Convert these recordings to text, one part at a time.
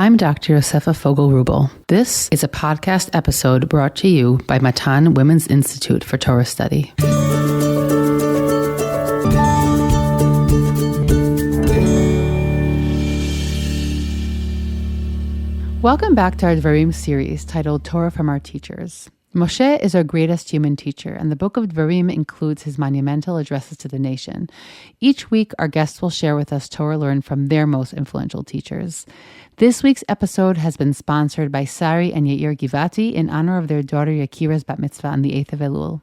I'm Dr. Yosefa Fogel-Rubel. This is a podcast episode brought to you by Matan Women's Institute for Torah Study. Welcome back to our Dvarim series titled Torah from Our Teachers. Moshe is our greatest human teacher, and the book of Dvarim includes his monumental addresses to the nation. Each week, our guests will share with us Torah learned from their most influential teachers. This week's episode has been sponsored by Sari and Yair Givati in honor of their daughter Yakira's bat mitzvah on the 8th of Elul.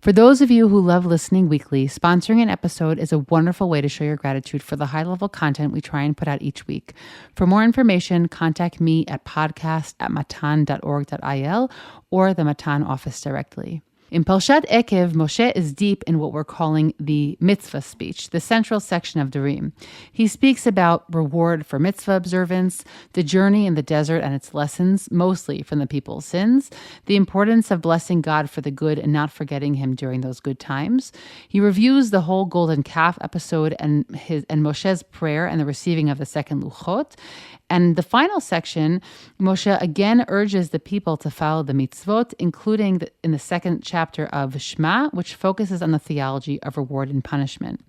For those of you who love listening weekly, sponsoring an episode is a wonderful way to show your gratitude for the high-level content we try and put out each week. For more information, contact me at podcast@matan.org.il or the Matan office directly. In Parshat Ekev, Moshe is deep in what we're calling the mitzvah speech, the central section of Dvarim. He speaks about reward for mitzvah observance, the journey in the desert and its lessons, mostly from the people's sins, the importance of blessing God for the good and not forgetting him during those good times. He reviews the whole golden calf episode and Moshe's prayer and the receiving of the second luchot. And the final section, Moshe again urges the people to follow the mitzvot, including in the second chapter of Shema, which focuses on the theology of reward and punishment.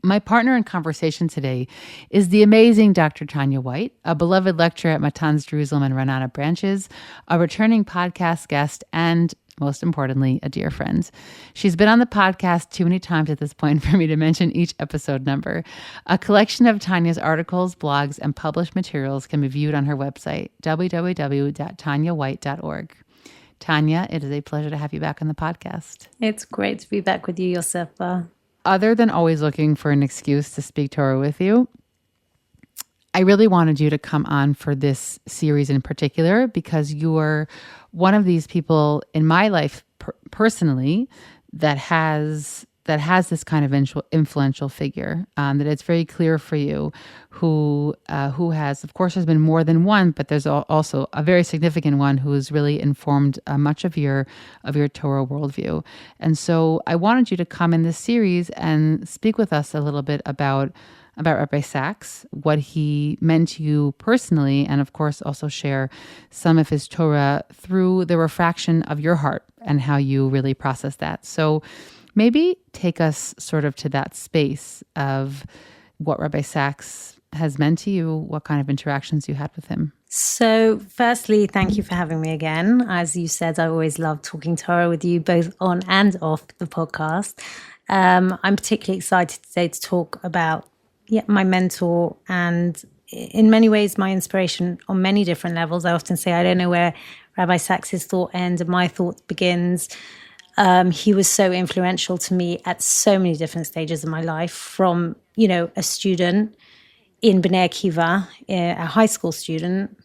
My partner in conversation today is the amazing Dr. Tanya White, a beloved lecturer at Matan's Jerusalem and Renata branches, a returning podcast guest, and most importantly, a dear friend. She's been on the podcast too many times at this point for me to mention each episode number. A collection of Tanya's articles, blogs, and published materials can be viewed on her website, www.tanyawhite.org. Tanya, it is a pleasure to have you back on the podcast. It's great to be back with you, Yosefa. Other than always looking for an excuse to speak Torah with you, I really wanted you to come on for this series in particular because you're one of these people in my life personally that has this kind of influential figure, that it's very clear for you who has, of course, there's been more than one, but there's also a very significant one who has really informed much of your Torah worldview. And so I wanted you to come in this series and speak with us a little bit about Rabbi Sacks, what he meant to you personally, and of course also share some of his Torah through the refraction of your heart and how you really process that. So maybe take us sort of to that space of what Rabbi Sacks has meant to you, what kind of interactions you had with him. So firstly, thank you for having me again. As you said, I always love talking Torah with you, both on and off the podcast. I'm particularly excited today to talk about my mentor and in many ways my inspiration on many different levels. I often say I don't know where Rabbi Sacks' thought ends and my thought begins. He was so influential to me at so many different stages of my life, from, a student in Bnei Akiva, a high school student,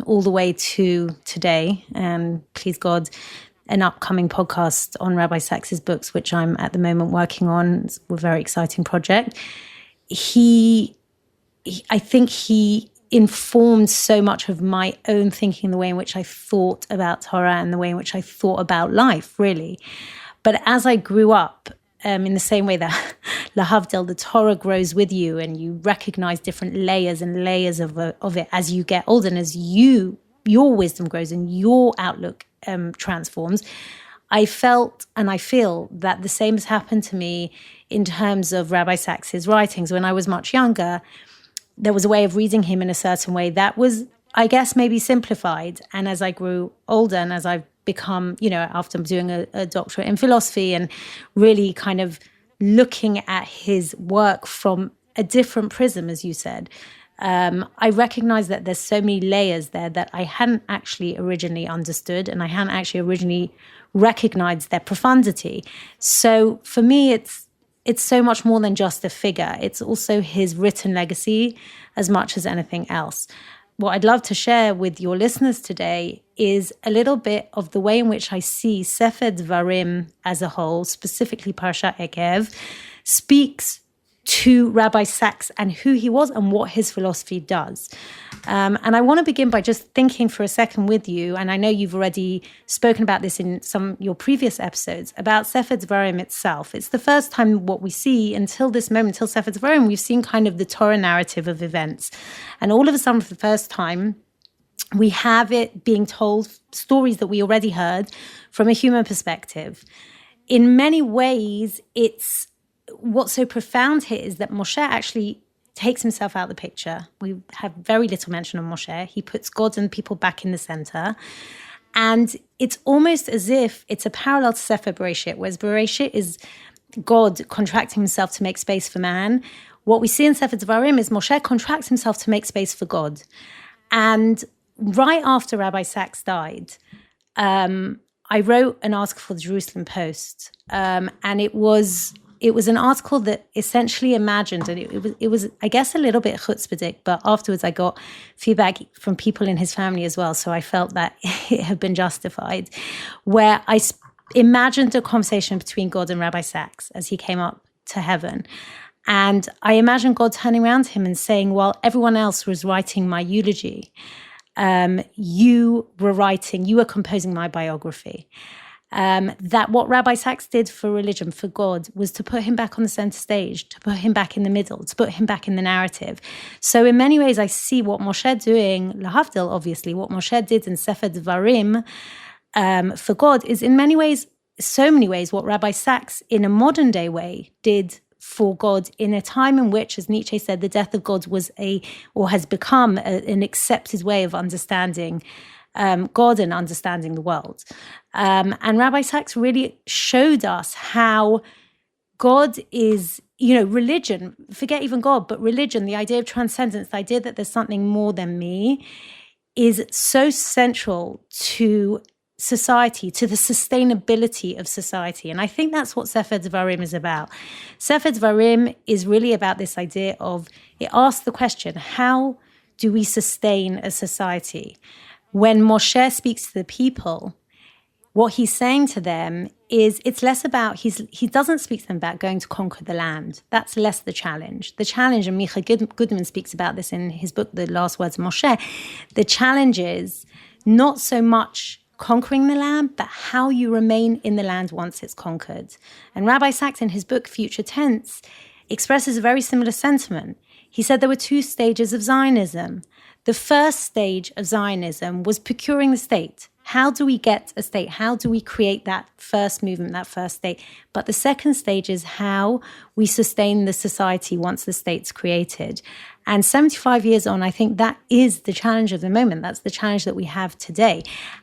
all the way to today. And please God, an upcoming podcast on Rabbi Sacks' books, which I'm at the moment working on. It's a very exciting project. I think he informed so much of my own thinking, the way in which I thought about Torah and the way in which I thought about life, really. But as I grew up, in the same way that Lahavdil, the Torah grows with you and you recognize different layers and layers of it as you get older and as your wisdom grows and your outlook transforms, I felt and I feel that the same has happened to me in terms of Rabbi Sacks' writings. When I was much younger, there was a way of reading him in a certain way that was, I guess, maybe simplified. And as I grew older and as I've become, after doing a doctorate in philosophy and really kind of looking at his work from a different prism, as you said, I recognize that there's so many layers there that I hadn't actually originally understood and I hadn't actually originally recognized their profundity. So for me, it's so much more than just a figure. It's also his written legacy as much as anything else. What I'd love to share with your listeners today is a little bit of the way in which I see Sefer Dvarim as a whole, specifically Parshat Ekev, speaks to Rabbi Sacks and who he was and what his philosophy does. And I want to begin by just thinking for a second with you, and I know you've already spoken about this in some of your previous episodes, about Sefer Dvarim itself. It's the first time what we see until this moment, till Sefer Dvarim, we've seen kind of the Torah narrative of events. And all of a sudden, for the first time, we have it being told stories that we already heard from a human perspective. In many ways, what's so profound here is that Moshe actually takes himself out of the picture. We have very little mention of Moshe. He puts God and people back in the center. And it's almost as if it's a parallel to Sefer Bereshit, whereas Bereshit is God contracting himself to make space for man. What we see in Sefer Dvarim is Moshe contracts himself to make space for God. And right after Rabbi Sacks died, I wrote an article for the Jerusalem Post, and it was an article that essentially imagined, and it was I guess a little bit chutzpahdik, but afterwards I got feedback from people in his family as well, so I felt that it had been justified, where I imagined a conversation between God and Rabbi Sacks as he came up to heaven. And I imagined God turning around to him and saying, while everyone else was writing my eulogy, you were composing my biography. That what Rabbi Sacks did for religion, for God, was to put him back on the center stage, to put him back in the middle, to put him back in the narrative. So in many ways, I see what Moshe doing, lahavdil, obviously, what Moshe did in Sefer Dvarim for God is in many ways, so many ways, what Rabbi Sacks in a modern day way did for God in a time in which, as Nietzsche said, the death of God was has become an accepted way of understanding God and understanding the world. And Rabbi Sacks really showed us how God is, religion, forget even God, but religion, the idea of transcendence, the idea that there's something more than me, is so central to society, to the sustainability of society. And I think that's what Sefer Dvarim is about. Sefer Dvarim is really about this idea of, it asks the question, how do we sustain a society? When Moshe speaks to the people, what he's saying to them is, it's less about, he doesn't speak to them about going to conquer the land. That's less the challenge. The challenge, and Micha Goodman speaks about this in his book, The Last Words of Moshe, the challenge is not so much conquering the land, but how you remain in the land once it's conquered. And Rabbi Sacks, in his book, Future Tense, expresses a very similar sentiment. He said there were two stages of Zionism. The first stage of Zionism was procuring the state. How do we get a state? How do we create that first movement, that first state? But the second stage is how we sustain the society once the state's created. And 75 years on, I think that is the challenge of the moment. That's the challenge that we have today.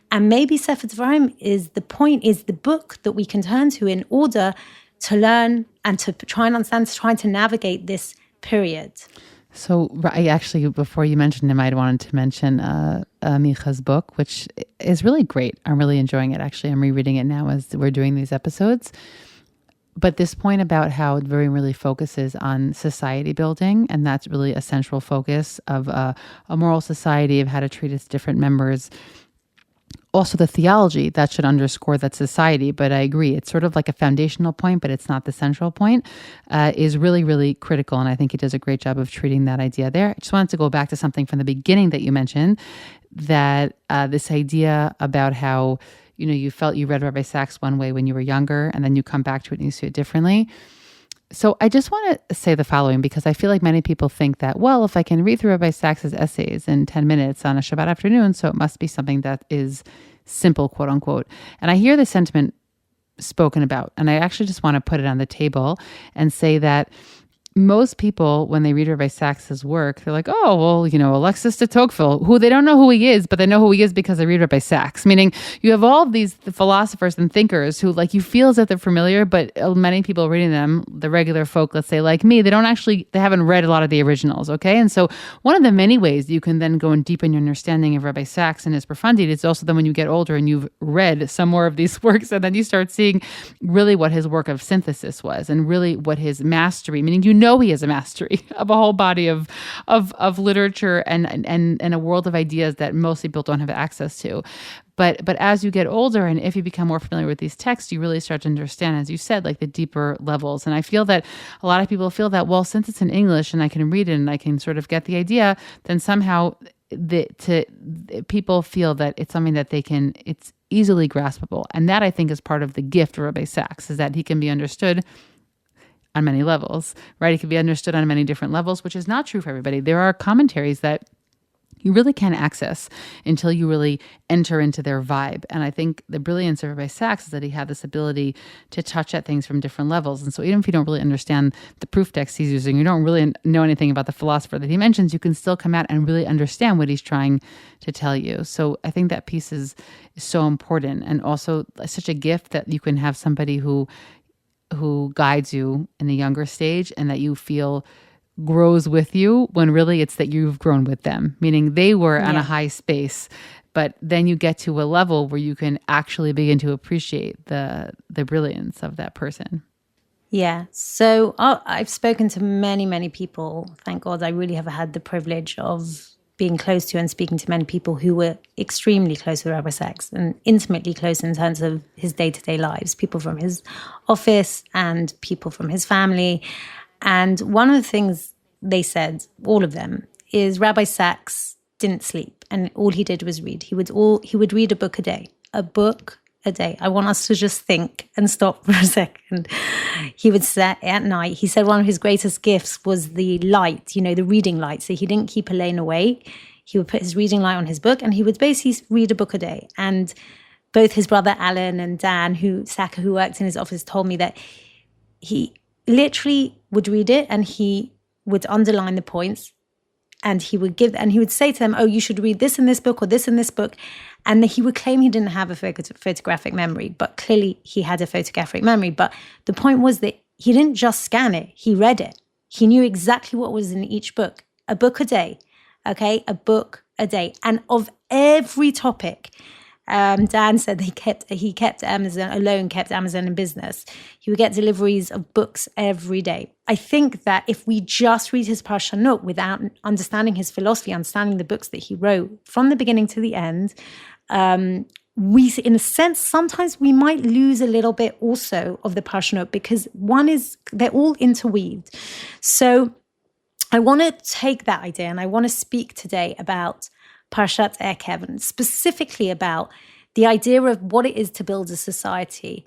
And maybe Sefer Dvarim is the book that we can turn to in order to learn and to try and understand, to try to navigate this period. So I actually, before you mentioned him, I wanted to mention Micha's book, which is really great. I'm really enjoying it. Actually, I'm rereading it now as we're doing these episodes. But this point about how Dvarim really focuses on society building, and that's really a central focus of a moral society, of how to treat its different members. Also the theology, that should underscore that society, but I agree, it's sort of like a foundational point, but it's not the central point, is really, really critical. And I think he does a great job of treating that idea there. I just wanted to go back to something from the beginning that you mentioned, that this idea about how, you felt you read Rabbi Sacks one way when you were younger, and then you come back to it and you see it differently. So I just want to say the following, because I feel like many people think that, well, if I can read through Rabbi Sacks' essays in 10 minutes on a Shabbat afternoon, so it must be something that is simple, quote unquote. And I hear the sentiment spoken about, and I actually just want to put it on the table and say that most people, when they read Rabbi Sacks' work, they're like, oh, well, Alexis de Tocqueville, who they don't know who he is, but they know who he is because they read Rabbi Sacks. Meaning you have all of these philosophers and thinkers who, like, you feel as if they're familiar, but many people reading them, the regular folk, let's say like me, they haven't read a lot of the originals, okay? And so one of the many ways you can then go and deepen your understanding of Rabbi Sacks and his profundity is also then when you get older and you've read some more of these works, and then you start seeing really what his work of synthesis was, and really what his mastery, meaning know he has a mastery of a whole body of literature and a world of ideas that mostly people don't have access to. But as you get older, and if you become more familiar with these texts, you really start to understand, as you said, like the deeper levels. And I feel that a lot of people feel that, well, since it's in English and I can read it and I can sort of get the idea, then somehow people feel that it's something that it's easily graspable. And that, I think, is part of the gift of Rabbi Sacks, is that he can be understood on many levels, right? It can be understood on many different levels, which is not true for everybody. There are commentaries that you really can't access until you really enter into their vibe. And I think the brilliance of Rabbi Sacks is that he had this ability to touch at things from different levels. And so even if you don't really understand the proof text he's using, you don't really know anything about the philosopher that he mentions, you can still come out and really understand what he's trying to tell you. So I think that piece is so important, and also such a gift that you can have somebody who guides you in a younger stage and that you feel grows with you, when really it's that you've grown with them, meaning they were on a high space, but then you get to a level where you can actually begin to appreciate the brilliance of that person. Yeah. So I've spoken to many, many people. Thank God I really have had the privilege of being close to and speaking to many people who were extremely close with Rabbi Sacks and intimately close in terms of his day-to-day lives, people from his office and people from his family. And one of the things they said, all of them, is Rabbi Sacks didn't sleep, and all he did was read. He would read a book a day. A book a day. I want us to just think and stop for a second. He would sit at night. He said one of his greatest gifts was the light, the reading light. So he didn't keep Elaine awake. He would put his reading light on his book, and he would basically read a book a day. And both his brother Alan and Dan, who worked in his office, told me that he literally would read it and he would underline the points, and he would say to them, oh, you should read this in this book or this in this book. And he would claim he didn't have a photographic memory, but clearly he had a photographic memory. But the point was that he didn't just scan it, he read it. He knew exactly what was in each book. A book a day, okay? A book a day. And of every topic, Dan said he kept Amazon in business. He would get deliveries of books every day. I think that if we just read his Parsha without understanding his philosophy, understanding the books that he wrote from the beginning to the end, we, in a sense, sometimes we might lose a little bit also of the Parsha because they're all interweaved. So I want to take that idea and I want to speak today about Parshat Ekev, and specifically about the idea of what it is to build a society.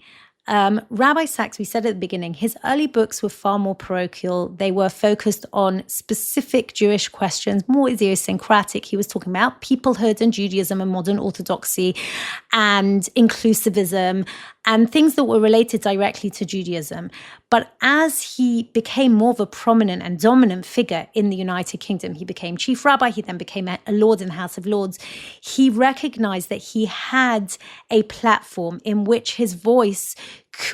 Rabbi Sacks, we said at the beginning, his early books were far more parochial. They were focused on specific Jewish questions, more idiosyncratic. He was talking about peoplehood and Judaism and modern orthodoxy and inclusivism and things that were related directly to Judaism. But as he became more of a prominent and dominant figure in the United Kingdom, he became chief rabbi, he then became a lord in the House of Lords, he recognized that he had a platform in which his voice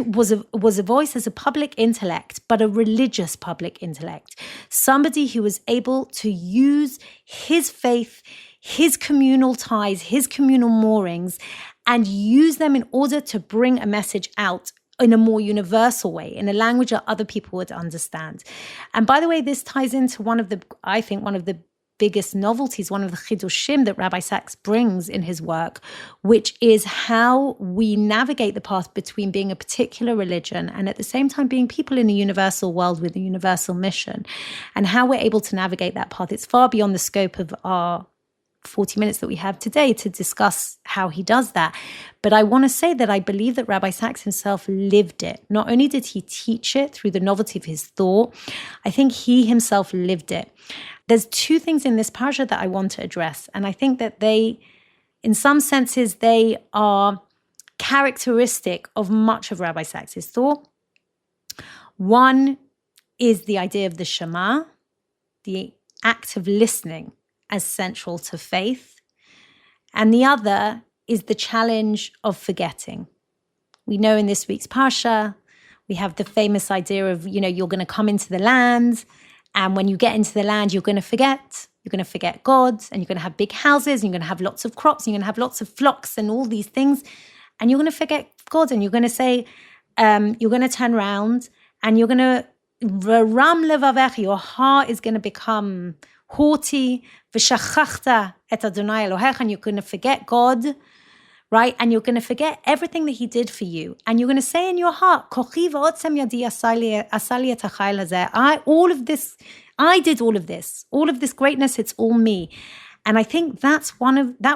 was a voice as a public intellect, but a religious public intellect. Somebody who was able to use his faith, his communal ties, his communal moorings, and use them in order to bring a message out in a more universal way, in a language that other people would understand. And by the way, this ties into one of the biggest novelties, one of the chidushim that Rabbi Sacks brings in his work, which is how we navigate the path between being a particular religion and at the same time being people in a universal world with a universal mission, and how we're able to navigate that path. It's far beyond the scope of our 40 minutes that we have today to discuss how he does that. But I want to say that I believe that Rabbi Sacks himself lived it. Not only did he teach it through the novelty of his thought, I think he himself lived it. There's two things in this parsha that I want to address, and I think that they, in some senses, they are characteristic of much of Rabbi Sacks' thought. One is the idea of the Shema, the act of listening as central to faith. And the other is the challenge of forgetting. We know in this week's parsha, we have the famous idea of, you're going to come into the land, and when you get into the land, you're going to forget. You're going to forget God, and you're going to have big houses, and you're going to have lots of crops, and you're going to have lots of flocks and all these things, and you're going to forget God, and you're going to say, you're going to turn around, and you're going to V'ram levavecha, your heart is going to become haughty. V'shachachta et Adonai Elohecha, and you're going to forget God, right? And you're going to forget everything that he did for you. And you're going to say in your heart, Kochi v'otzem yadi asali et hachayil hazeh. I did all of this greatness, it's all me. And I think that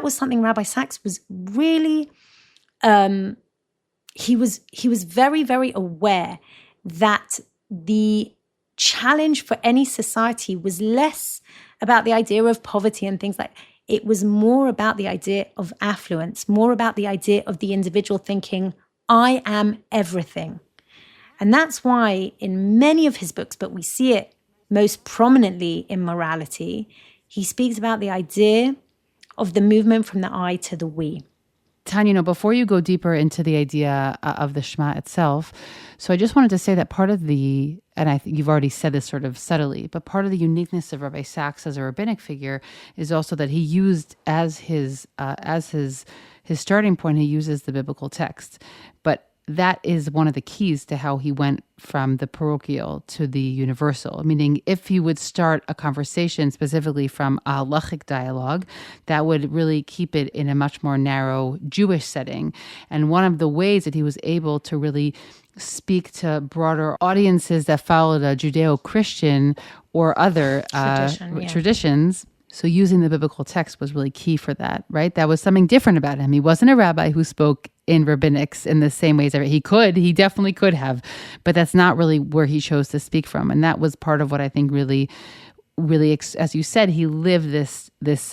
was something Rabbi Sacks was really, he was very, very aware that the challenge for any society was less about the idea of poverty and things like it was more about the idea of affluence, more about the idea of the individual thinking, I am everything. And that's why in many of his books, but we see it most prominently in morality, he speaks about the idea of the movement from the I to the we. Tanya, before you go deeper into the idea of the Shema itself, so I just wanted to say that part of the, and I think you've already said this sort of subtly, but part of the uniqueness of Rabbi Sacks as a rabbinic figure is also that he used as his starting point, he uses the biblical text. But that is one of the keys to how he went from the parochial to the universal. Meaning, if he would start a conversation specifically from a halachic dialogue, that would really keep it in a much more narrow Jewish setting. And one of the ways that he was able to really speak to broader audiences that followed a Judeo-Christian or other traditions. So using the biblical text was really key for that, right? That was something different about him. He wasn't a rabbi who spoke in rabbinics in the same ways. He definitely could have, but that's not really where he chose to speak from. And that was part of what I think really, as you said, he lived this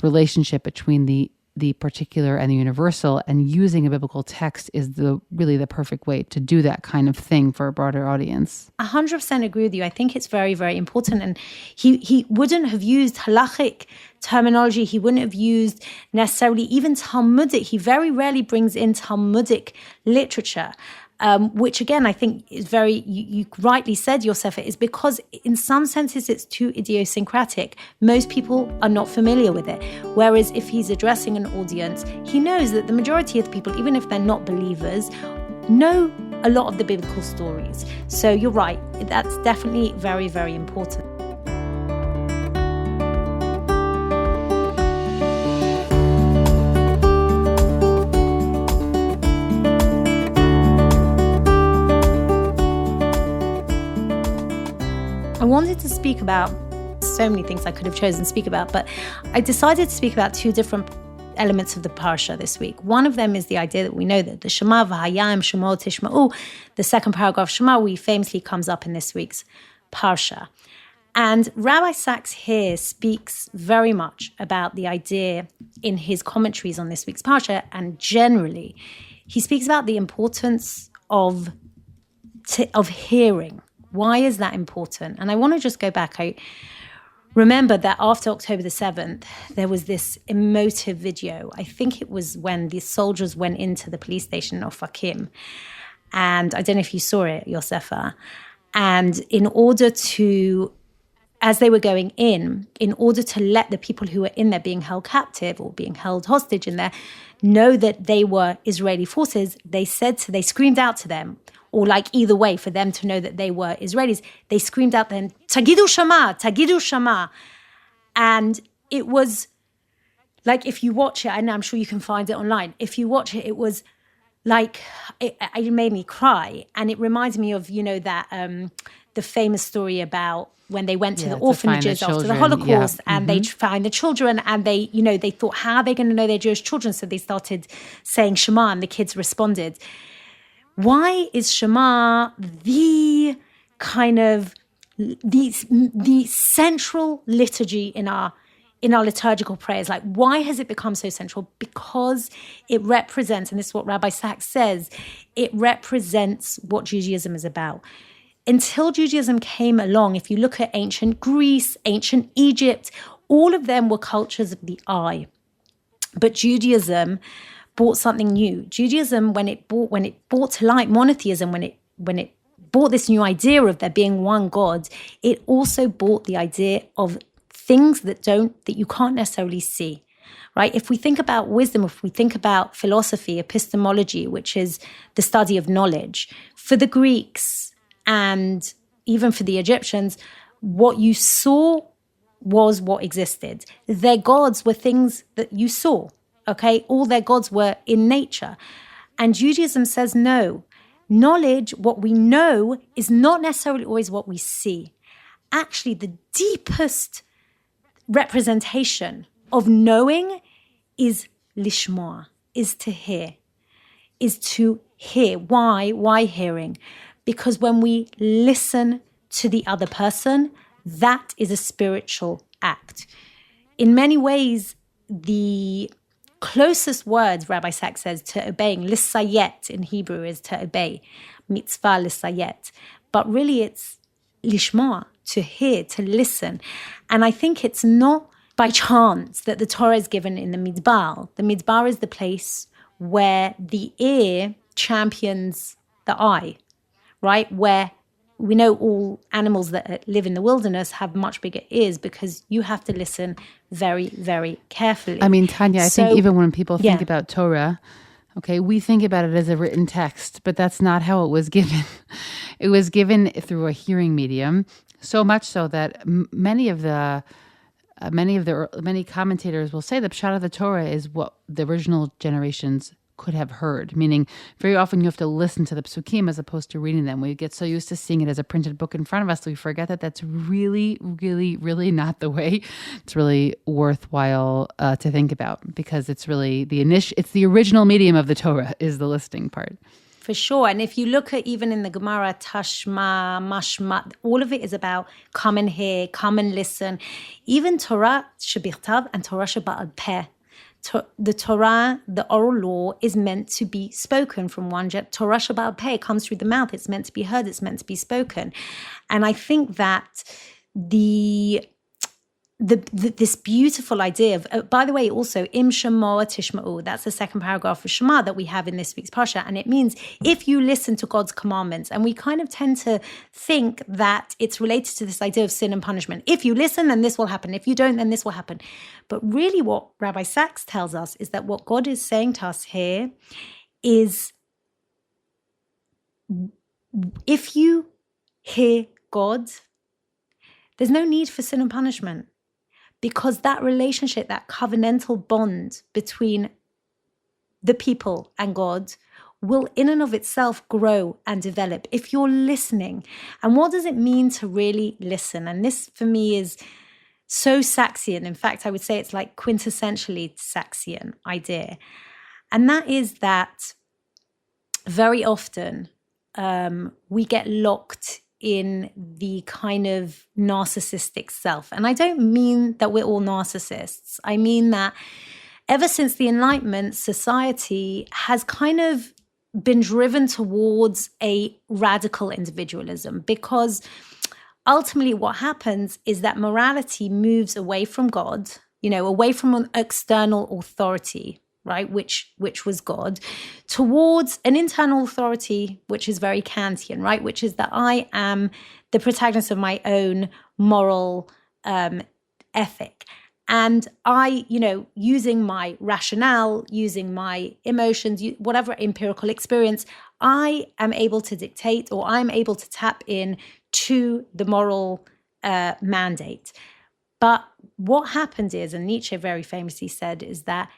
relationship between the particular and the universal, and using a biblical text is really the perfect way to do that kind of thing for a broader audience. 100% agree with you. I think it's very, very important. And he wouldn't have used halachic terminology. He wouldn't have used necessarily even Talmudic. He very rarely brings in Talmudic literature. Which again, I think is very, you rightly said, Yosef, is because in some senses it's too idiosyncratic. Most people are not familiar with it. Whereas if he's addressing an audience, he knows that the majority of the people, even if they're not believers, know a lot of the biblical stories. So you're right, that's definitely very, very important. I wanted to speak about so many things I could have chosen to speak about, but I decided to speak about two different elements of the parsha this week. One of them is the idea that we know that the Shema v'hayim Shema tishma'u, the second paragraph Shema, famously comes up in this week's parsha. And Rabbi Sacks here speaks very much about the idea in his commentaries on this week's parsha, and generally, he speaks about the importance of hearing. Why is that important? And I want to just go back. I remember that after October the 7th, there was this emotive video. I think it was when the soldiers went into the police station in Ofakim. And I don't know if you saw it, Yosefa. And in order to, as they were going in order to let the people who were in there being held captive or being held hostage in there know that they were Israeli forces, they screamed out to them, or like either way, for them to know that they were Israelis, they screamed out then, Tagidu Shama. And it was like, if you watch it, and I'm sure you can find it online, if you watch it, it was like, it made me cry. And it reminds me of, that the famous story about when they went to the orphanages after the Holocaust, and they found the children, and they thought, how are they going to know they're Jewish children? So they started saying Shema, and the kids responded. Why is Shema the kind of the central liturgy in our liturgical prayers? Like, why has it become so central? Because it represents, and this is what Rabbi Sacks says, it represents what Judaism is about. Until Judaism came along, if you look at ancient Greece, ancient Egypt, all of them were cultures of the I. But Judaism brought something new. Judaism, when it brought to light monotheism, when it brought this new idea of there being one God, it also brought the idea of things that you can't necessarily see, right? If we think about wisdom, if we think about philosophy, epistemology, which is the study of knowledge, for the Greeks And even for the Egyptians, what you saw was what existed. Their gods were things that you saw, okay? All their gods were in nature. And Judaism says no. Knowledge, what we know, is not necessarily always what we see. Actually, the deepest representation of knowing is lishmoa, is to hear, is to hear. Why? Why hearing? Because when we listen to the other person, that is a spiritual act. In many ways, the closest words, Rabbi Sacks says, to obeying, lisayet in Hebrew is to obey, mitzvah lisayet. But really it's lishmoa, to hear, to listen. And I think it's not by chance that the Torah is given in the midbar. The midbar is the place where the ear champions the eye, right? Where we know all animals that live in the wilderness have much bigger ears because you have to listen very, very carefully. I mean, Tanya, I think even when people think about Torah, okay, we think about it as a written text, but that's not how it was given. It was given through a hearing medium, so much so that many commentators will say the Pshat of the Torah is what the original generations could have heard, meaning very often you have to listen to the psukim as opposed to reading them. We get so used to seeing it as a printed book in front of us that we forget that that's really, really, really not the way it's really worthwhile to think about, because it's really it's the original medium of the Torah is the listening part. For sure. And if you look at even in the Gemara, Tashma, Mashma, all of it is about come and hear, come and listen. Even Torah shebichtav and Torah sheba'al peh. The Torah, the oral law, is meant to be spoken from one jet. Torah sheba'al peh comes through the mouth. It's meant to be heard. It's meant to be spoken. And I think that this beautiful idea of, by the way, also, im shemoa tishma'u, that's the second paragraph of Shema that we have in this week's parsha. And it means if you listen to God's commandments, and we kind of tend to think that it's related to this idea of sin and punishment. If you listen, then this will happen. If you don't, then this will happen. But really what Rabbi Sacks tells us is that what God is saying to us here is if you hear God, there's no need for sin and punishment. Because that relationship, that covenantal bond between the people and God will in and of itself grow and develop if you're listening. And what does it mean to really listen? And this for me is so Sacksian. In fact, I would say it's like quintessentially Sacksian idea. And that is that very often we get locked in the kind of narcissistic self. And I don't mean that we're all narcissists. I mean that ever since the Enlightenment, society has kind of been driven towards a radical individualism, because ultimately what happens is that morality moves away from God, away from an external authority, right, which was God, towards an internal authority, which is very Kantian, right, which is that I am the protagonist of my own moral ethic. And I, using my rationale, using my emotions, whatever empirical experience, I am able to dictate, or I'm able to tap in to the moral mandate. But what happened is, and Nietzsche very famously said, is that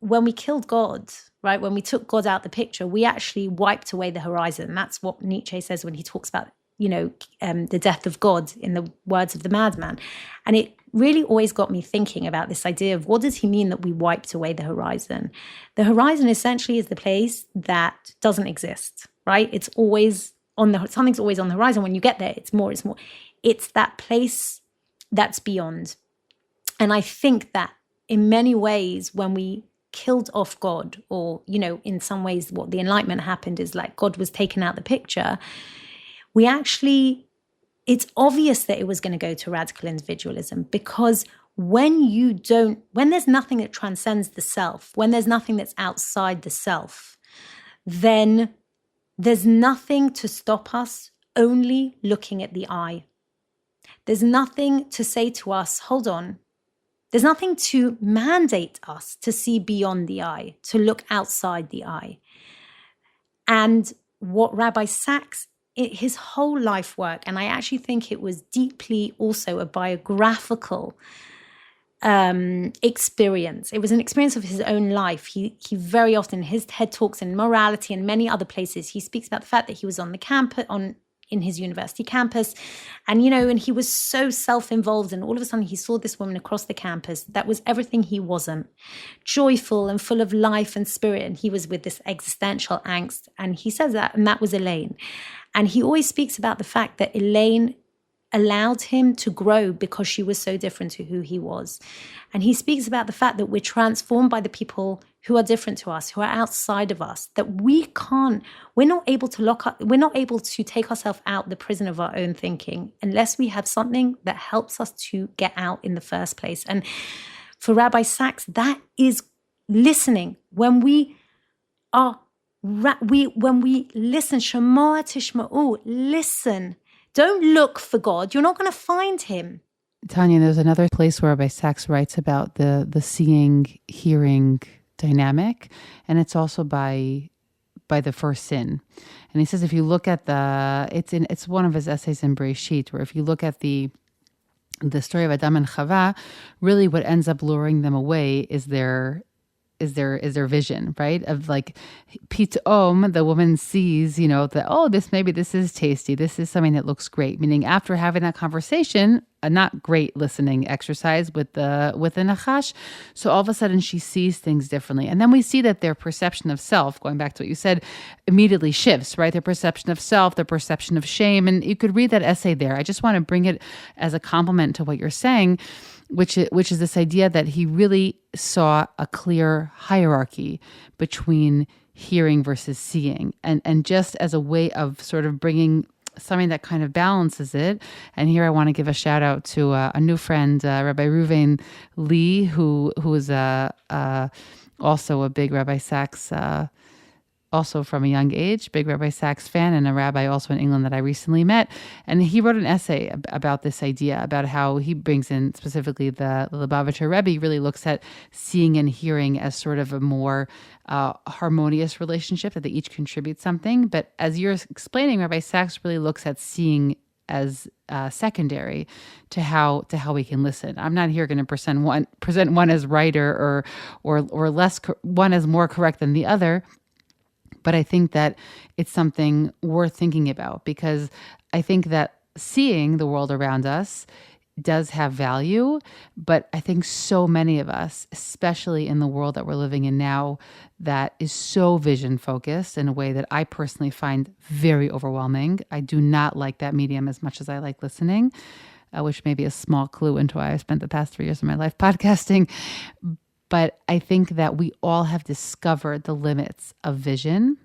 when we killed God, right, when we took God out the picture, we actually wiped away the horizon. That's what Nietzsche says when he talks about, the death of God in the words of the madman. And it really always got me thinking about this idea of what does he mean that we wiped away the horizon? The horizon essentially is the place that doesn't exist, right? It's always something's always on the horizon. When you get there, it's more. It's that place that's beyond. And I think that in many ways, when we killed off God, or, in some ways what the Enlightenment happened is like God was taken out the picture, it's obvious that it was going to go to radical individualism, because when there's nothing that transcends the self, when there's nothing that's outside the self, then there's nothing to stop us only looking at the eye. There's nothing to say to us, hold on. There's nothing to mandate us to see beyond the eye, to look outside the eye. And what Rabbi Sacks his whole life work, and I actually think it was deeply also a biographical experience. It was an experience of his own life. He very often, his TED Talks and morality and many other places, he speaks about the fact that he was on the campus, in his university campus, and and he was so self-involved, and all of a sudden he saw this woman across the campus that was everything he wasn't, joyful and full of life and spirit, and he was with this existential angst, and he says that, and that was Elaine. And he always speaks about the fact that Elaine allowed him to grow because she was so different to who he was. And he speaks about the fact that we're transformed by the people who are different to us, who are outside of us, that we're not able to take ourselves out the prison of our own thinking unless we have something that helps us to get out in the first place. And for Rabbi Sacks, that is listening. When we listen, Shema Tishma'u, listen. Don't look for God. You're not going to find him. Tanya, there's another place where Rabbi Sacks writes about the seeing, hearing dynamic, and it's also by the first sin. And he says if you look at it's one of his essays in Bereshit, where if you look at the story of Adam and Chava, really what ends up luring them away is their vision, right? Of like, pitom, the woman sees, that, this is tasty. This is something that looks great. Meaning after having that conversation, a not great listening exercise with the Nachash. So all of a sudden she sees things differently. And then we see that their perception of self, going back to what you said, immediately shifts, right? Their perception of self, their perception of shame. And you could read that essay there. I just want to bring it as a compliment to what you're saying, which is this idea that he really saw a clear hierarchy between hearing versus seeing. And just as a way of sort of bringing something that kind of balances it. And here I want to give a shout out to a new friend, Rabbi Reuven Lee, who is also a big Rabbi Sacks, also from a young age, big Rabbi Sacks fan, and a rabbi also in England that I recently met. And he wrote an essay about this idea, about how he brings in specifically the Lubavitcher Rebbe really looks at seeing and hearing as sort of a more harmonious relationship, that they each contribute something. But as you're explaining, Rabbi Sacks really looks at seeing as secondary to how we can listen. I'm not here going to present one as right or less, one as more correct than the other. But I think that it's something worth thinking about, because I think that seeing the world around us does have value. But I think so many of us, especially in the world that we're living in now, that is so vision focused in a way that I personally find very overwhelming. I do not like that medium as much as I like listening, which may be a small clue into why I spent the past 3 years of my life podcasting. But I think that we all have discovered the limits of vision,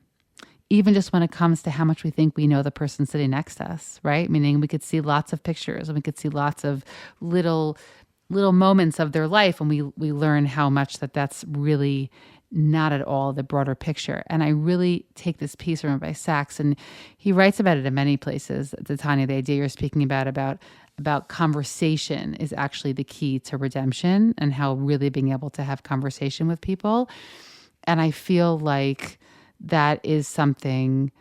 even just when it comes to how much we think we know the person sitting next to us, right? Meaning we could see lots of pictures and we could see lots of little moments of their life, and we learn how much that's really not at all the broader picture. And I really take this piece from Rabbi Sacks, and he writes about it in many places. Tanya, the idea you're speaking about conversation is actually the key to redemption, and how really being able to have conversation with people. And I feel like that is something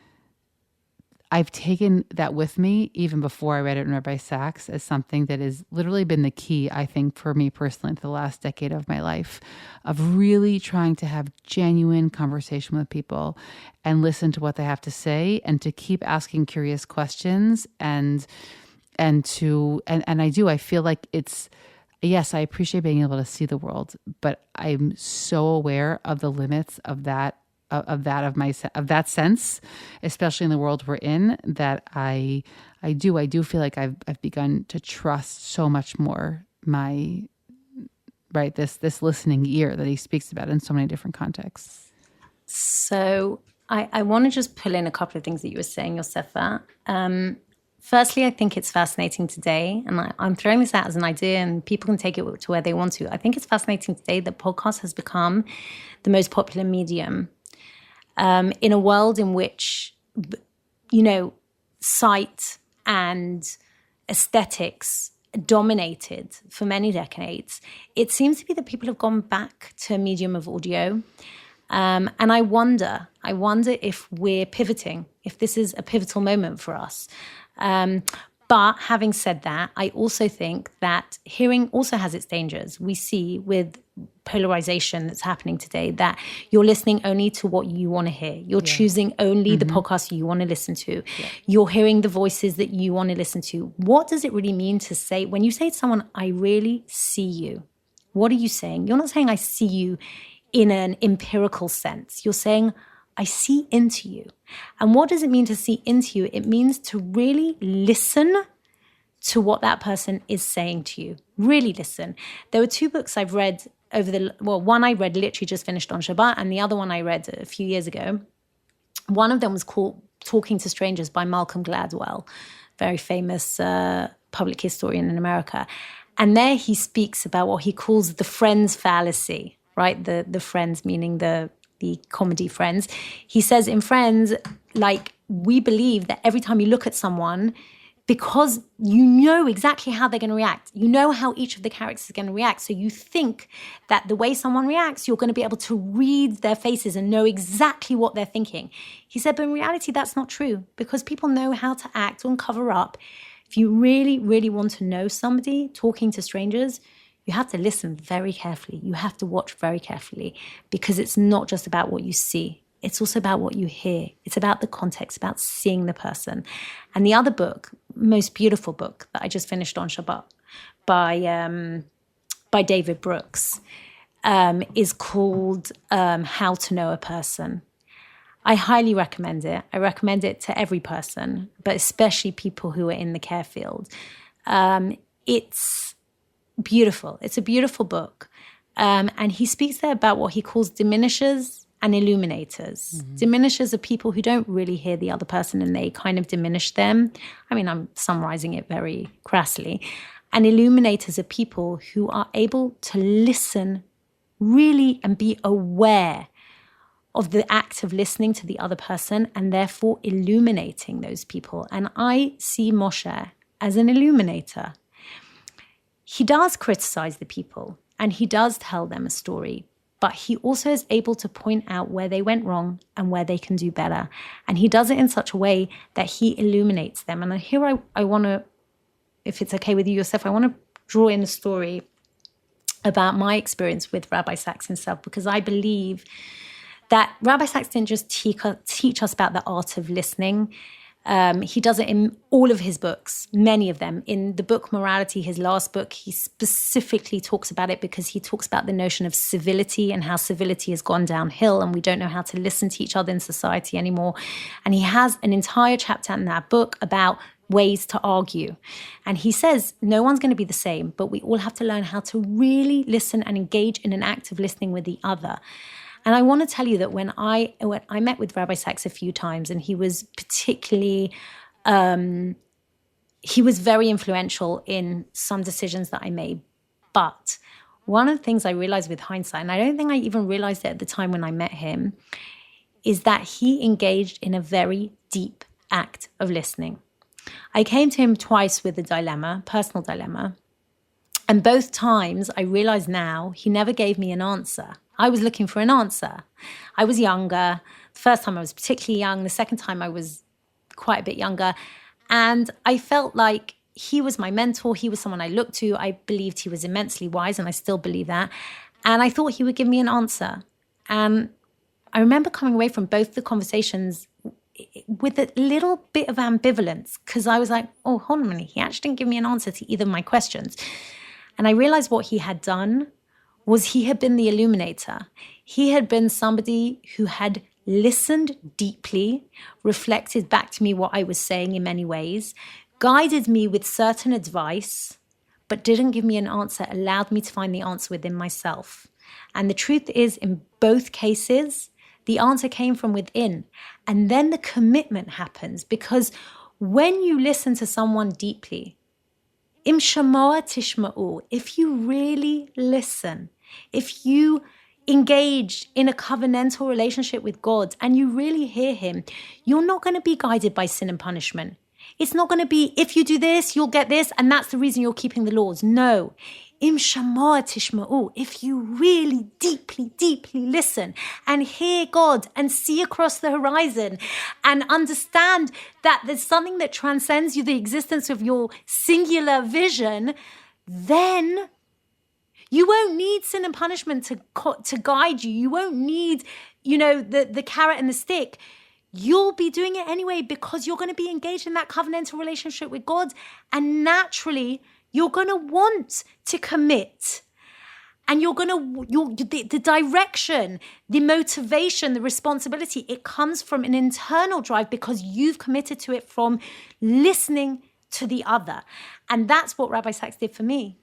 I've taken that with me even before I read it in Rabbi Sacks, as something that has literally been the key, I think, for me personally for the last decade of my life, of really trying to have genuine conversation with people and listen to what they have to say, and to keep asking curious questions and I feel like yes, I appreciate being able to see the world, but I'm so aware of the limits of that sense, especially in the world we're in, that I do feel like I've begun to trust so much more this listening ear that he speaks about in so many different contexts. So I want to just pull in a couple of things that you were saying, Yosefa. Firstly, I think it's fascinating today, and I'm throwing this out as an idea, and people can take it to where they want to. I think it's fascinating today that podcast has become the most popular medium in a world in which, sight and aesthetics dominated for many decades. It seems to be that people have gone back to a medium of audio. And I wonder if we're pivoting, if this is a pivotal moment for us. But having said that, I also think that hearing also has its dangers. We see with polarization that's happening today that you're listening only to what you want to hear. You're choosing only the podcast you want to listen to. Yeah. You're hearing the voices that you want to listen to. What does it really mean to say, when you say to someone, I really see you? What are you saying? You're not saying I see you in an empirical sense. You're saying, I see into you. And what does it mean to see into you? It means to really listen to what that person is saying to you. Really listen. There were 2 books I've read one I read literally just finished on Shabbat, and the other one I read a few years ago. One of them was called Talking to Strangers by Malcolm Gladwell, very famous public historian in America. And there he speaks about what he calls the friends fallacy, right? The friends meaning the comedy Friends. He says in Friends, like, we believe that every time you look at someone, because you know exactly how they're going to react, you know how each of the characters is going to react. So you think that the way someone reacts, you're going to be able to read their faces and know exactly what they're thinking. He said, but in reality, that's not true, because people know how to act and cover up. If you really, really want to know somebody, talking to strangers, you have to listen very carefully. You have to watch very carefully, because it's not just about what you see. It's also about what you hear. It's about the context, about seeing the person. And the other book, most beautiful book that I just finished on Shabbat by David Brooks, is called How to Know a Person. I highly recommend it. I recommend it to every person, but especially people who are in the care field. It's beautiful. It's a beautiful book. And he speaks there about what he calls diminishers and illuminators. Mm-hmm. Diminishers are people who don't really hear the other person and they kind of diminish them. I mean, I'm summarizing it very crassly. And illuminators are people who are able to listen really and be aware of the act of listening to the other person and therefore illuminating those people. And I see Moshe as an illuminator. He does criticize the people and he does tell them a story, but he also is able to point out where they went wrong and where they can do better. And he does it in such a way that he illuminates them. And here I want to, if it's okay with you, Yosef, I want to draw in a story about my experience with Rabbi Sacks himself, because I believe that Rabbi Sacks didn't just teach us about the art of listening. He does it in all of his books, many of them. In the book Morality, his last book, he specifically talks about it because he talks about the notion of civility and how civility has gone downhill and we don't know how to listen to each other in society anymore. And he has an entire chapter in that book about ways to argue. And he says, no one's going to be the same, but we all have to learn how to really listen and engage in an act of listening with the other. And I want to tell you that when I met with Rabbi Sacks a few times, and he was particularly, he was very influential in some decisions that I made. But one of the things I realized with hindsight, and I don't think I even realized it at the time when I met him, is that he engaged in a very deep act of listening. I came to him twice with a dilemma, personal dilemma. And both times I realize now he never gave me an answer. I was looking for an answer. I was younger. The first time I was particularly young. The second time I was quite a bit younger. And I felt like he was my mentor. He was someone I looked to. I believed he was immensely wise, and I still believe that. And I thought he would give me an answer. And I remember coming away from both the conversations with a little bit of ambivalence, because I was like, oh, hold on a minute. He actually didn't give me an answer to either of my questions. And I realized what he had done was he had been the illuminator. He had been somebody who had listened deeply, reflected back to me what I was saying in many ways, guided me with certain advice, but didn't give me an answer, allowed me to find the answer within myself. And the truth is, in both cases, the answer came from within. And then the commitment happens, because when you listen to someone deeply, Im shamoa tishma'u, if you really listen, if you engage in a covenantal relationship with God and you really hear him, you're not going to be guided by sin and punishment. It's not going to be, if you do this, you'll get this, and that's the reason you're keeping the laws. No, Im shamoa tishma'u, if you really deeply, deeply listen and hear God and see across the horizon and understand that there's something that transcends you, the existence of your singular vision, then you won't need sin and punishment to guide you. You won't need, the carrot and the stick. You'll be doing it anyway because you're going to be engaged in that covenantal relationship with God. And naturally, you're going to want to commit. And the direction, the motivation, the responsibility, it comes from an internal drive because you've committed to it from listening to the other. And that's what Rabbi Sacks did for me.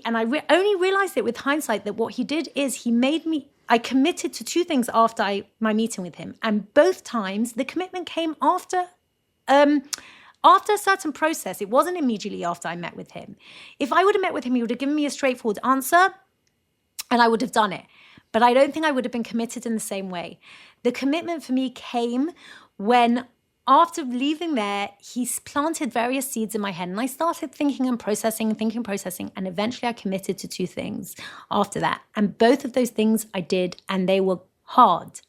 I only realized it with hindsight that what he did is I committed to two things after my meeting with him. And both times the commitment came after a certain process. It wasn't immediately after I met with him. If I would have met with him, he would have given me a straightforward answer and I would have done it. But I don't think I would have been committed in the same way. The commitment for me came when, after leaving there, he planted various seeds in my head and I started thinking and processing. And eventually I committed to two things after that. And both of those things I did, and they were hard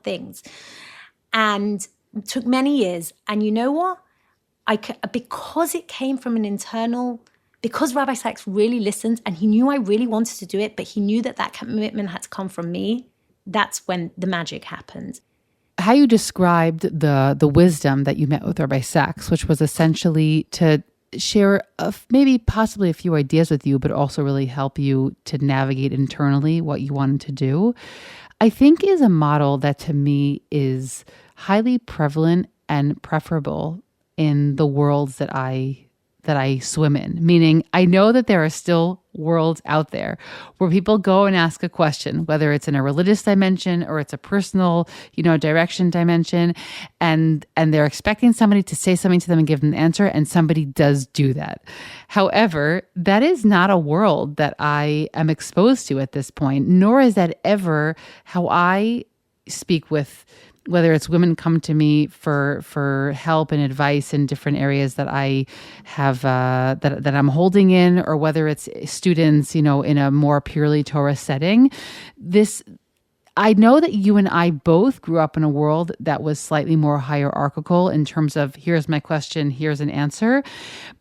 things. And it took many years. And you know what? Because it came from an internal, because Rabbi Sacks really listened and he knew I really wanted to do it, but he knew that commitment had to come from me, that's when the magic happened. How you described the wisdom that you met with Rabbi Sacks, which was essentially to share maybe possibly a few ideas with you, but also really help you to navigate internally what you wanted to do, I think is a model that to me is highly prevalent and preferable in the worlds that I swim in. Meaning, I know that there are still worlds out there where people go and ask a question, whether it's in a religious dimension or it's a personal, direction dimension, and they're expecting somebody to say something to them and give them an answer, and somebody does do that. However, that is not a world that I am exposed to at this point, nor is that ever how I speak with, whether it's women come to me for help and advice in different areas that I have that I'm holding in, or whether it's students, in a more purely Torah setting. I know that you and I both grew up in a world that was slightly more hierarchical in terms of here's my question, here's an answer.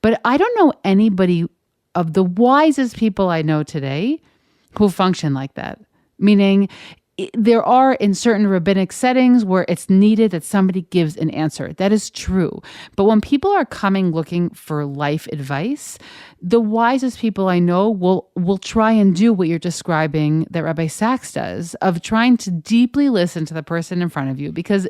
But I don't know anybody of the wisest people I know today who function like that. Meaning, there are in certain rabbinic settings where it's needed that somebody gives an answer. That is true. But when people are coming looking for life advice, the wisest people I know will try and do what you're describing that Rabbi Sacks does, of trying to deeply listen to the person in front of you, because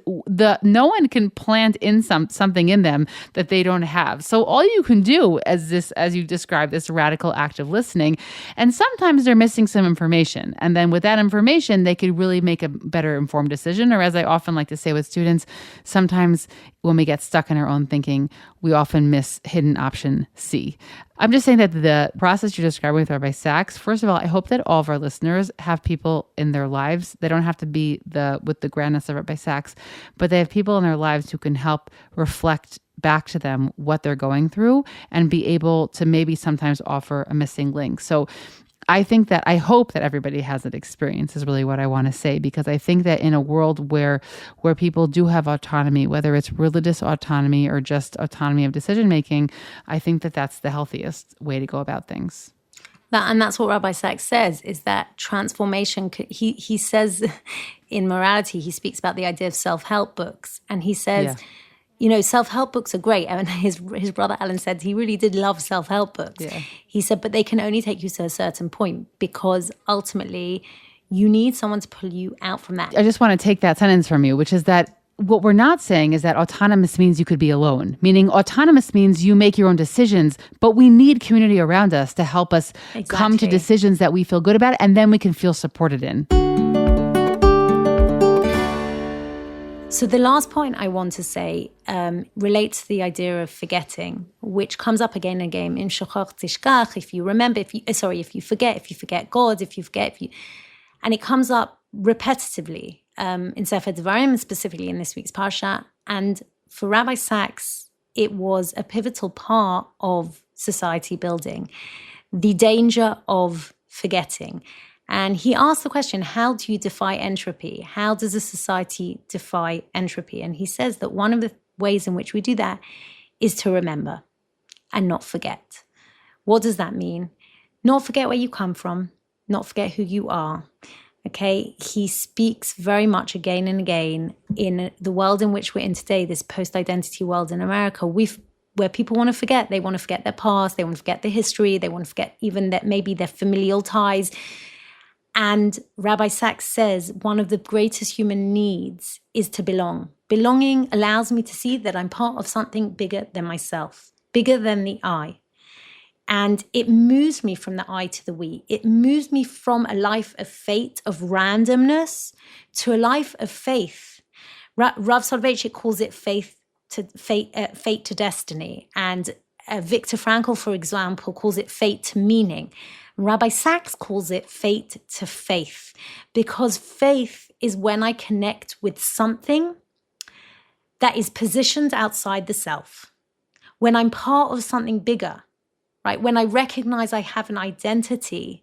no one can plant in something in them that they don't have. So all you can do as you describe this radical act of listening, and sometimes they're missing some information. And then with that information, they could really make a better informed decision. Or as I often like to say with students, sometimes when we get stuck in our own thinking, we often miss hidden option C. I'm just saying that the process you're describing with Rabbi Sacks, first of all, I hope that all of our listeners have people in their lives. They don't have to be with the grandness of Rabbi Sacks, but they have people in their lives who can help reflect back to them what they're going through and be able to maybe sometimes offer a missing link. So I hope that everybody has that experience is really what I want to say, because I think that in a world where people do have autonomy, whether it's religious autonomy or just autonomy of decision making, I think that that's the healthiest way to go about things. And that's what Rabbi Sacks says, is that transformation, he says in morality, he speaks about the idea of self-help books. And he says, self-help books are great. And his brother Alan said he really did love self-help books. Yeah. He said, but they can only take you to a certain point, because ultimately you need someone to pull you out from that. I just want to take that sentence from you, which is that what we're not saying is that autonomous means you could be alone. Meaning autonomous means you make your own decisions, but we need community around us to help us come to decisions that we feel good about, and then we can feel supported in. So the last point I want to say relates to the idea of forgetting, which comes up again and again. Im shachach tishkach, if you remember, if you forget God, and it comes up repetitively in Sefer Devarim, specifically in this week's parsha. And for Rabbi Sacks, it was a pivotal part of society building, the danger of forgetting. And he asked the question, how do you defy entropy? How does a society defy entropy? And he says that one of the ways in which we do that is to remember and not forget. What does that mean? Not forget where you come from, not forget who you are. Okay, he speaks very much again and again in the world in which we're in today, this post-identity world in America, where people want to forget. They want to forget their past, they want to forget their history, they want to forget even that maybe their familial ties. And Rabbi Sacks says one of the greatest human needs is to belong. Belonging allows me to see that I'm part of something bigger than myself, bigger than the I. And it moves me from the I to the we. It moves me from a life of fate, of randomness, to a life of faith. Rav Soloveitchik calls it fate to destiny. And Viktor Frankl, for example, calls it fate to meaning. Rabbi Sacks calls it fate to faith, because faith is when I connect with something that is positioned outside the self, when I'm part of something bigger. Right? When I recognize I have an identity,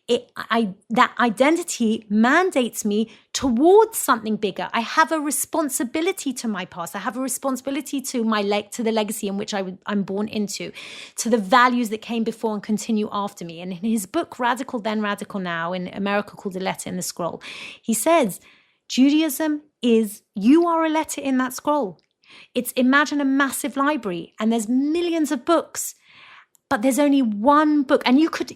that identity mandates me towards something bigger. I have a responsibility to my past. I have a responsibility to the legacy in which I'm born into, to the values that came before and continue after me. And in his book, Radical Then, Radical Now, in America called A Letter in the Scroll, he says, Judaism is, you are a letter in that scroll. Imagine a massive library and there's millions of books. But there's only one book, and you could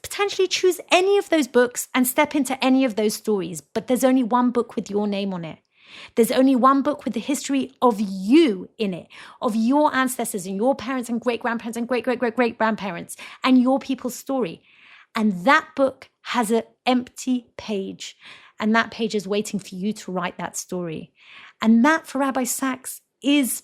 potentially choose any of those books and step into any of those stories, but there's only one book with your name on it. There's only one book with the history of you in it, of your ancestors and your parents and great-grandparents and great-great-great-great-grandparents and your people's story. And that book has an empty page, and that page is waiting for you to write that story. And that, for Rabbi Sacks, is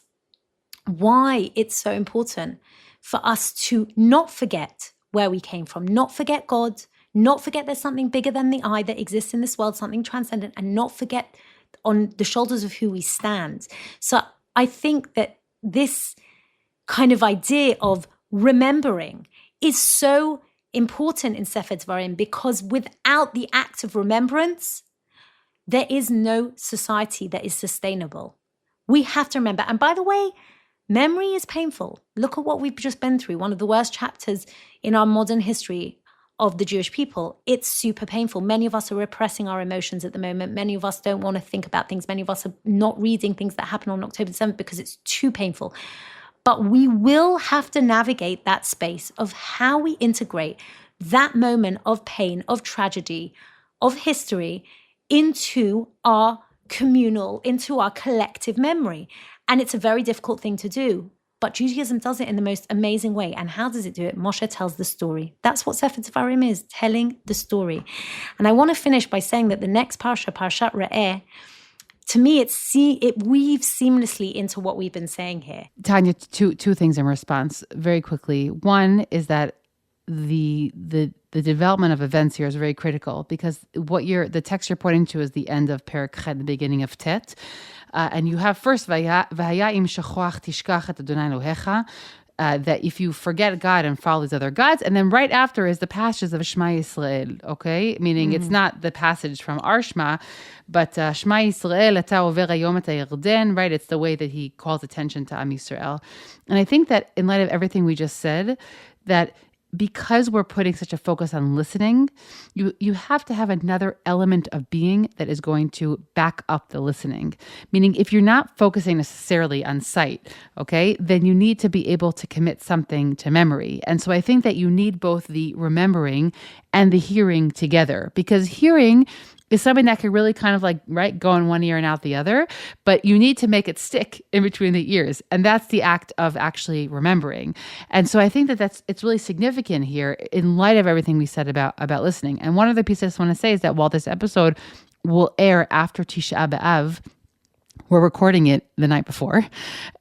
why it's so important for us to not forget where we came from, not forget God, not forget there's something bigger than the I that exists in this world, something transcendent, and not forget on the shoulders of who we stand. So I think that this kind of idea of remembering is so important in Sefer Dvarim, because without the act of remembrance, there is no society that is sustainable. We have to remember. And by the way, memory is painful. Look at what we've just been through. One of the worst chapters in our modern history of the Jewish people. It's super painful. Many of us are repressing our emotions at the moment. Many of us don't want to think about things. Many of us are not reading things that happened on October 7th because it's too painful. But we will have to navigate that space of how we integrate that moment of pain, of tragedy, of history into our communal, into our collective memory. And it's a very difficult thing to do. But Judaism does it in the most amazing way. And how does it do it? Moshe tells the story. That's what Sefer Dvarim is, telling the story. And I want to finish by saying that the next parsha, Parshat Re'eh, to me, it weaves seamlessly into what we've been saying here. Tanya, two things in response very quickly. One is that the development of events here is very critical, because the text you're pointing to is the end of Perek Chet, the beginning of Tet. And you have first, V'haya im shachach tishkach et Adonai Elohecha, that if you forget God and follow these other gods, and then right after is the passages of Shema Yisrael, okay? Meaning it's not the passage from our Shema, but Shema Yisrael, ata over hayom et hayarden, right? It's the way that he calls attention to Am Yisrael. And I think that in light of everything we just said, that because we're putting such a focus on listening, you have to have another element of being that is going to back up the listening. Meaning, if you're not focusing necessarily on sight, okay, then you need to be able to commit something to memory. And so I think that you need both the remembering and the hearing together, because hearing is something that can really kind of go in one ear and out the other, but you need to make it stick in between the ears. And that's the act of actually remembering. And so I think that it's really significant here in light of everything we said about listening. And one other piece I just want to say is that while this episode will air after Tisha B'Av, we're recording it the night before.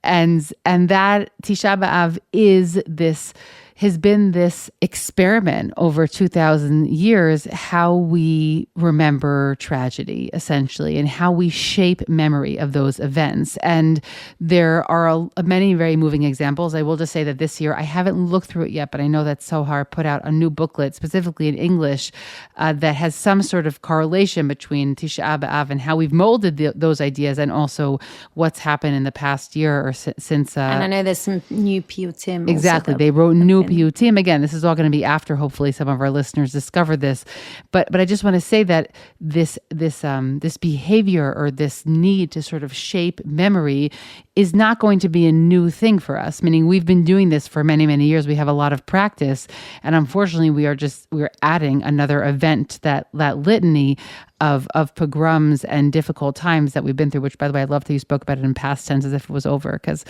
And that Tisha B'Av is this has been this experiment over 2,000 years, how we remember tragedy, essentially, and how we shape memory of those events. And there are many very moving examples. I will just say that this year, I haven't looked through it yet, but I know that Sohar put out a new booklet, specifically in English, that has some sort of correlation between Tisha B'Av and how we've molded those ideas, and also what's happened in the past year or since. And I know there's some new piyutim. Exactly. They wrote new piyutim. Again, this is all going to be after, hopefully, some of our listeners discover this. But I just want to say that this behavior, or this need to sort of shape memory, is not going to be a new thing for us. Meaning, we've been doing this for many, many years. We have a lot of practice, and unfortunately, we're adding another event to that litany of pogroms and difficult times that we've been through, which, by the way, I love that you spoke about it in past tense as if it was over. Because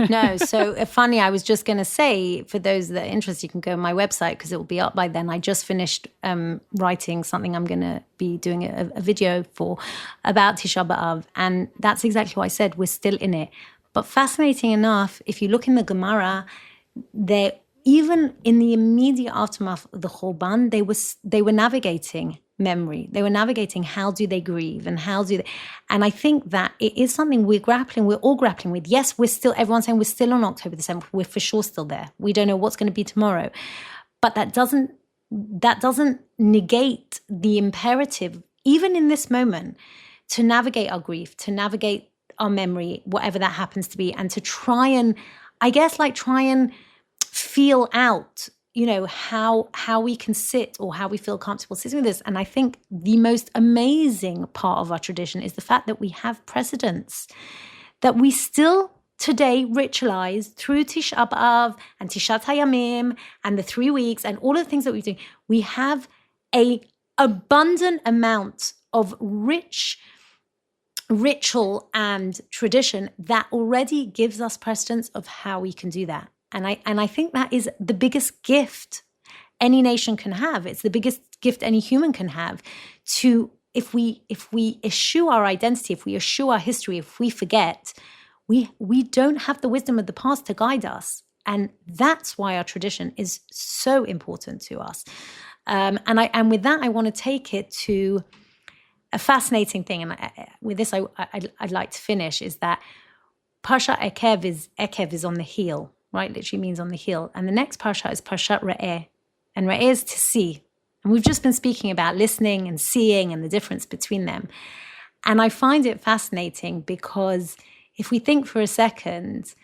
No, so funny, I was just going to say, for those that are interested, you can go on my website because it will be up by then. I just finished writing something I'm going to be doing a video for about Tisha B'Av. And that's exactly what I said. We're still in it. But fascinating enough, if you look in the Gemara, even in the immediate aftermath of the Churban, they were navigating memory. They were navigating how do they grieve and and I think that it is something we're all grappling with. Yes, everyone's saying we're still on October the 7th. We're for sure still there. We don't know what's going to be tomorrow. But that doesn't negate the imperative, even in this moment, to navigate our grief, to navigate our memory, whatever that happens to be, and to try and feel out, how we can sit, or how we feel comfortable sitting with this. And I think the most amazing part of our tradition is the fact that we have precedents, that we still today ritualize through Tisha B'Av and Tishat Hayamim and the 3 weeks and all of the things that we're doing. We have a abundant amount of rich ritual and tradition that already gives us precedence of how we can do that. And I think that is the biggest gift any nation can have. It's the biggest gift any human can have. If we eschew our identity, if we eschew our history, if we forget, we don't have the wisdom of the past to guide us. And that's why our tradition is so important to us. And with that, I want to take it to a fascinating thing. And with this, I'd like to finish, is that Parsha Ekev is on the heel. Right, literally means on the heel. And the next parsha is Parshat Re'eh. And Re'eh is to see. And we've just been speaking about listening and seeing and the difference between them. And I find it fascinating because if we think for a second,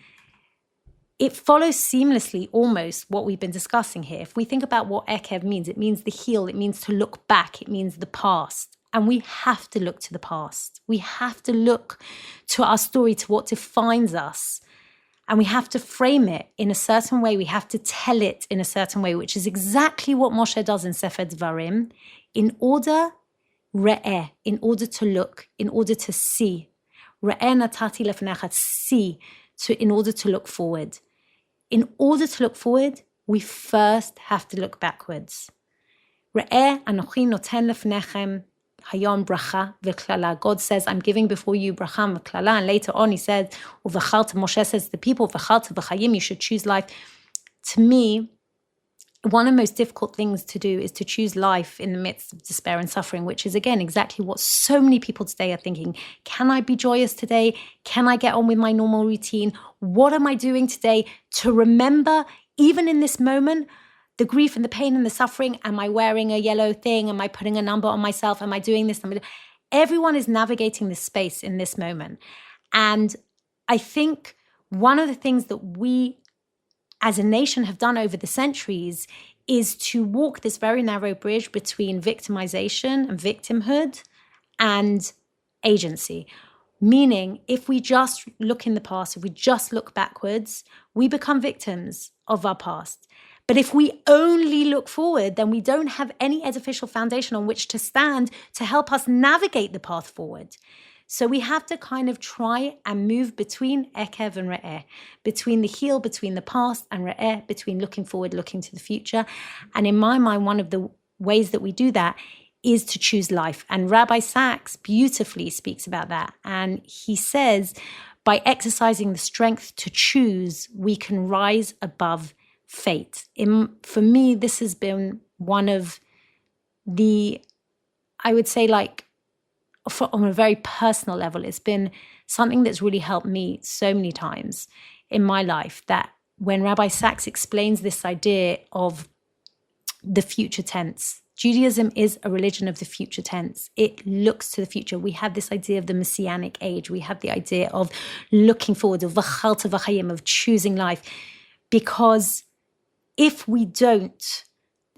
it follows seamlessly almost what we've been discussing here. If we think about what Ekev means, it means the heel, it means to look back, it means the past. And we have to look to the past. We have to look to our story, to what defines us. And we have to frame it in a certain way. We have to tell it in a certain way, which is exactly what Moshe does in Sefer Dvarim, in order to look, in order to see. Re'eh natati lefnecha, see, in order to look forward. In order to look forward, we first have to look backwards. Re'eh anochi noten lefnechem hayom bracha v'klala. God says, I'm giving before you bracha v'klala. And later on he said, uv'chalta, Moshe says to the people, v'chalta v'chayim, you should choose life. To me, one of the most difficult things to do is to choose life in the midst of despair and suffering, which is, again, exactly what so many people today are thinking. Can I be joyous today? Can I get on with my normal routine? What am I doing today to remember, even in this moment, the grief and the pain and the suffering? Am I wearing a yellow thing? Am I putting a number on myself? Am I doing this? Everyone is navigating this space in this moment. And I think one of the things that we as a nation have done over the centuries is to walk this very narrow bridge between victimization and victimhood and agency. Meaning, if we just look in the past, if we just look backwards, we become victims of our past. But if we only look forward, then we don't have any edificial foundation on which to stand to help us navigate the path forward. So we have to kind of try and move between Ekev and Re'eh, between the heel, between the past, and Re'eh, between looking forward, looking to the future. And in my mind, one of the ways that we do that is to choose life. And Rabbi Sacks beautifully speaks about that. And he says, by exercising the strength to choose, we can rise above fate. For me, this has been one of the, I would say, like, on a very personal level, it's been something that's really helped me so many times in my life, that when Rabbi Sacks explains this idea of the future tense, Judaism is a religion of the future tense. It looks to the future. We have this idea of the Messianic age. We have the idea of looking forward, of v'chalta v'chayim, of choosing life. Because if we don't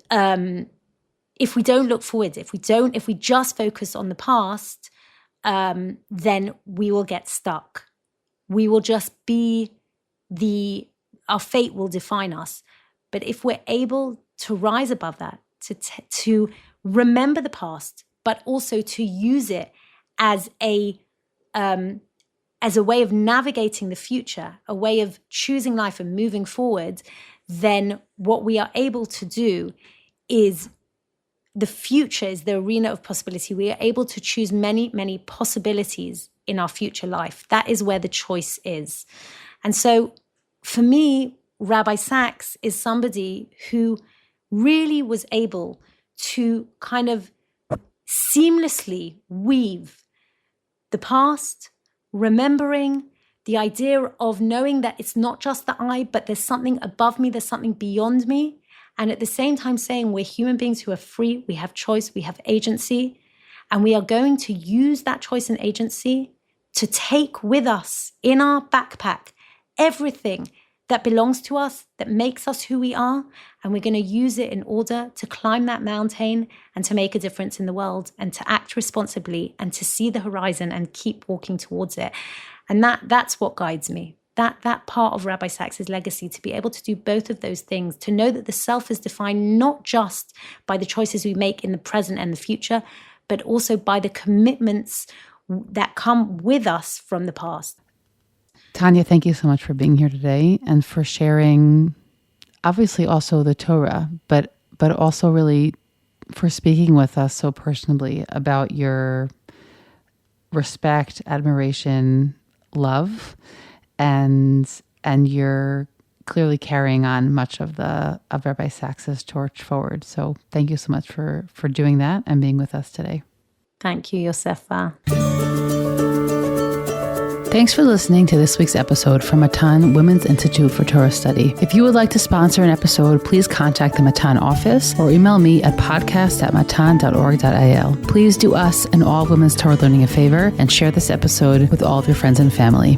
look forward, if we just focus on the past, then we will get stuck. We will just be our fate will define us. But if we're able to rise above that, to remember the past, but also to use it as a way of navigating the future, a way of choosing life and moving forward, then what we are able to do is, the future is the arena of possibility. We are able to choose many, many possibilities in our future life. That is where the choice is. And so for me, Rabbi Sacks is somebody who really was able to kind of seamlessly weave the past, remembering the idea of knowing that it's not just the I, but there's something above me, there's something beyond me. And at the same time saying we're human beings who are free, we have choice, we have agency, and we are going to use that choice and agency to take with us in our backpack everything that belongs to us, that makes us who we are, and we're going to use it in order to climb that mountain and to make a difference in the world and to act responsibly and to see the horizon and keep walking towards it. And that's what guides me. That part of Rabbi Sacks' legacy, to be able to do both of those things, to know that the self is defined not just by the choices we make in the present and the future, but also by the commitments that come with us from the past. Tanya, thank you so much for being here today and for sharing, obviously also the Torah, but also really for speaking with us so personally about your respect, admiration, love, and you're clearly carrying on much of Rabbi Sacks' torch forward. So thank you so much for doing that and being with us today. Thank you, Yosefa. Thanks for listening to this week's episode from Matan Women's Institute for Torah Study. If you would like to sponsor an episode, please contact the Matan office or email me at podcast@matan.org.il. Please do us and all women's Torah learning a favor and share this episode with all of your friends and family.